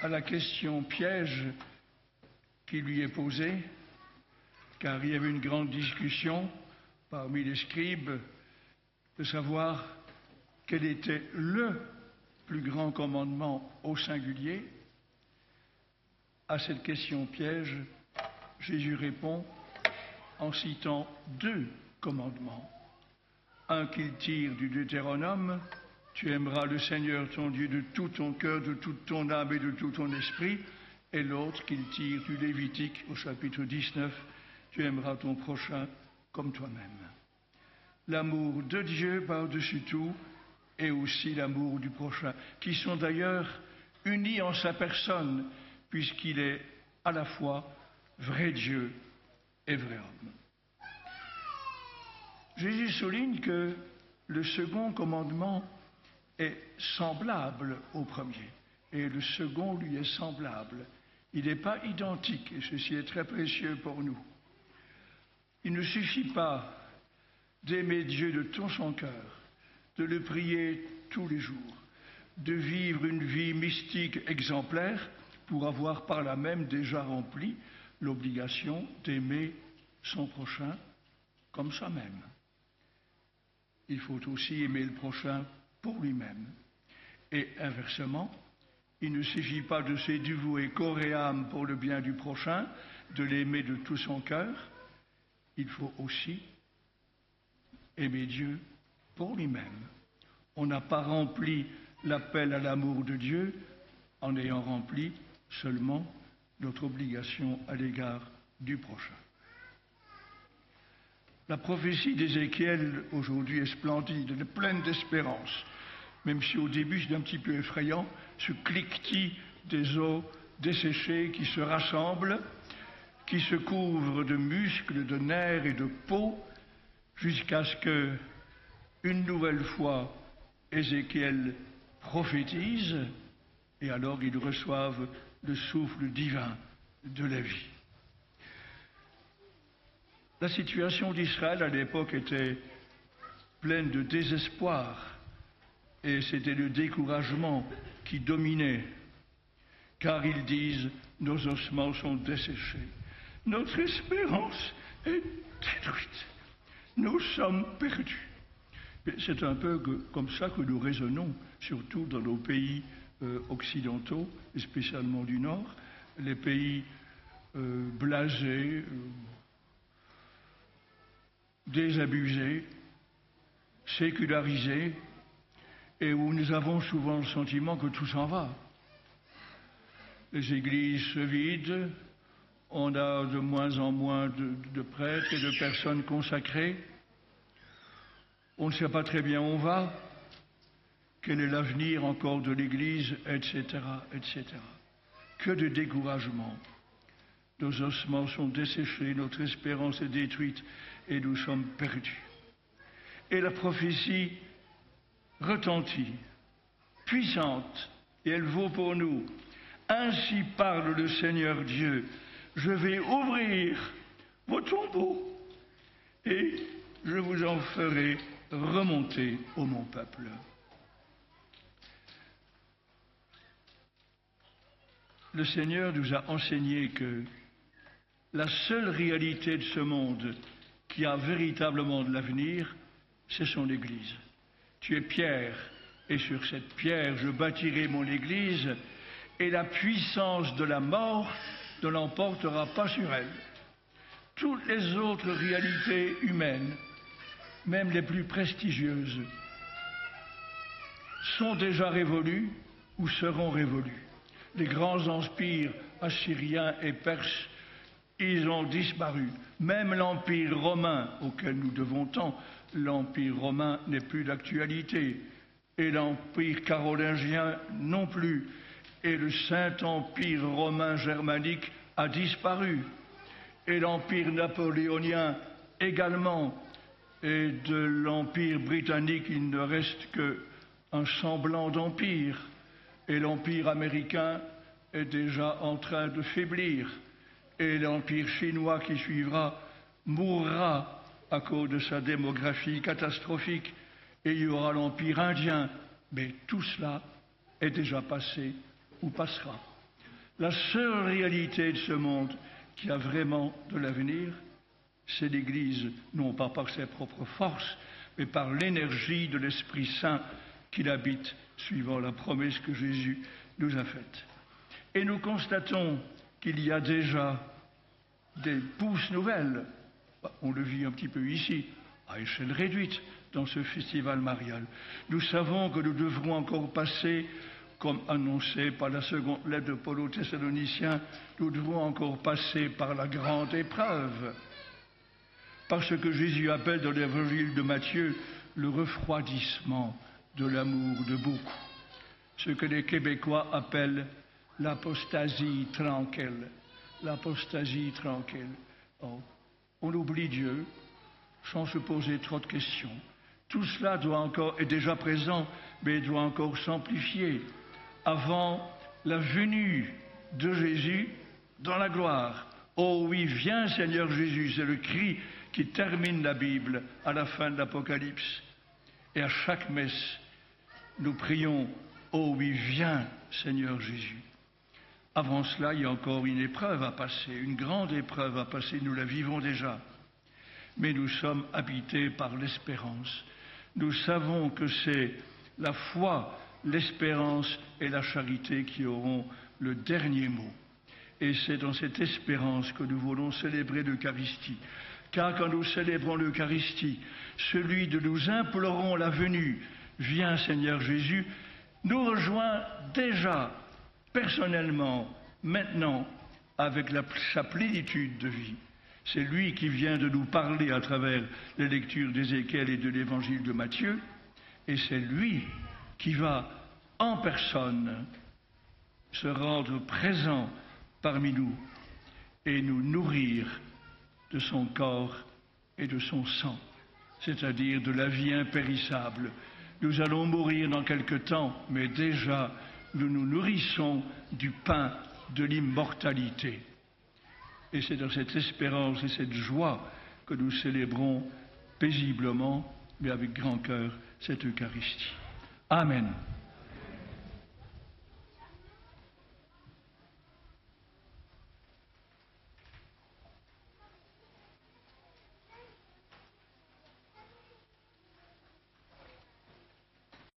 à la question piège qui lui est posée, car il y avait une grande discussion parmi les scribes de savoir quel était le plus grand commandement au singulier. À cette question piège, Jésus répond en citant deux commandements. Un qu'il tire du Deutéronome, tu aimeras le Seigneur ton Dieu de tout ton cœur, de toute ton âme et de tout ton esprit, et l'autre qu'il tire du Lévitique au chapitre 19, tu aimeras ton prochain comme toi-même. L'amour de Dieu par-dessus tout et aussi l'amour du prochain, qui sont d'ailleurs unis en sa personne, puisqu'il est à la fois vrai Dieu et vrai homme. Jésus souligne que le second commandement est semblable au premier, et le second lui est semblable. Il n'est pas identique, et ceci est très précieux pour nous. Il ne suffit pas d'aimer Dieu de tout son cœur, de le prier tous les jours, de vivre une vie mystique exemplaire pour avoir par là même déjà rempli l'obligation d'aimer son prochain comme soi-même. Il faut aussi aimer le prochain pour lui-même. Et inversement, il ne suffit pas de se dévouer corps et âme pour le bien du prochain, de l'aimer de tout son cœur, il faut aussi aimer Dieu pour lui-même. On n'a pas rempli l'appel à l'amour de Dieu en ayant rempli seulement notre obligation à l'égard du prochain. La prophétie d'Ézéchiel aujourd'hui est splendide, elle est pleine d'espérance, même si au début c'est un petit peu effrayant, ce cliquetis des os desséchés qui se rassemblent, qui se couvrent de muscles, de nerfs et de peau, jusqu'à ce que, une nouvelle fois, Ézéchiel prophétise, et alors ils reçoivent le souffle divin de la vie. La situation d'Israël à l'époque était pleine de désespoir, et c'était le découragement qui dominait, car ils disent « nos ossements sont desséchés, notre espérance est détruite, nous sommes perdus ». C'est un peu comme ça que nous raisonnons, surtout dans nos pays occidentaux, et spécialement du Nord, les pays blasés, désabusés, sécularisés, et où nous avons souvent le sentiment que tout s'en va. Les églises se vident, on a de moins en moins de prêtres et de personnes consacrées, on ne sait pas très bien où on va, quel est l'avenir encore de l'Église, etc., etc. Que de découragement. Nos ossements sont desséchés, notre espérance est détruite et nous sommes perdus. Et la prophétie retentit, puissante, et elle vaut pour nous. Ainsi parle le Seigneur Dieu, je vais ouvrir vos tombeaux et je vous en ferai remonter ô mon peuple. Le Seigneur nous a enseigné que la seule réalité de ce monde qui a véritablement de l'avenir, c'est son Église. Tu es pierre, et sur cette pierre je bâtirai mon Église, et la puissance de la mort ne l'emportera pas sur elle. Toutes les autres réalités humaines, même les plus prestigieuses, sont déjà révolues ou seront révolues. Les grands empires assyriens et perses, ils ont disparu. Même l'empire romain, auquel nous devons tant, l'empire romain n'est plus d'actualité. Et l'empire carolingien non plus. Et le Saint-Empire romain germanique a disparu. Et l'empire napoléonien également. Et de l'empire britannique, il ne reste qu'un semblant d'empire. Et l'empire américain est déjà en train de faiblir. Et l'empire chinois qui suivra mourra à cause de sa démographie catastrophique. Et il y aura l'empire indien. Mais tout cela est déjà passé ou passera. La seule réalité de ce monde qui a vraiment de l'avenir, c'est l'Église, non pas par ses propres forces, mais par l'énergie de l'Esprit Saint qui l'habite, suivant la promesse que Jésus nous a faite. Et nous constatons qu'il y a déjà des pousses nouvelles. On le vit un petit peu ici, à échelle réduite, dans ce festival marial. Nous savons que nous devrons encore passer, comme annoncé par la seconde lettre de Paul aux Thessaloniciens, nous devrons encore passer par la grande épreuve. Par ce que Jésus appelle dans l'évangile de Matthieu le refroidissement de l'amour de beaucoup. Ce que les Québécois appellent l'apostasie tranquille. L'apostasie tranquille. Oh, on oublie Dieu sans se poser trop de questions. Tout cela est déjà présent, mais doit encore s'amplifier avant la venue de Jésus dans la gloire. Oh oui, viens Seigneur Jésus, c'est le cri qui termine la Bible à la fin de l'Apocalypse. Et à chaque messe, nous prions, oh oui, viens Seigneur Jésus. Avant cela, il y a encore une épreuve à passer, une grande épreuve à passer, nous la vivons déjà. Mais nous sommes habités par l'espérance. Nous savons que c'est la foi, l'espérance et la charité qui auront le dernier mot. Et c'est dans cette espérance que nous voulons célébrer l'Eucharistie. Car quand nous célébrons l'Eucharistie, celui de nous implorons la venue, viens Seigneur Jésus, nous rejoint déjà personnellement, maintenant, avec sa plénitude de vie. C'est lui qui vient de nous parler à travers les lectures d'Ézéchiel et de l'évangile de Matthieu, et c'est lui qui va en personne se rendre présent parmi nous et nous nourrir de son corps et de son sang, c'est-à-dire de la vie impérissable. Nous allons mourir dans quelque temps, mais déjà nous nous nourrissons du pain de l'immortalité. Et c'est dans cette espérance et cette joie que nous célébrons paisiblement, mais avec grand cœur, cette Eucharistie. Amen.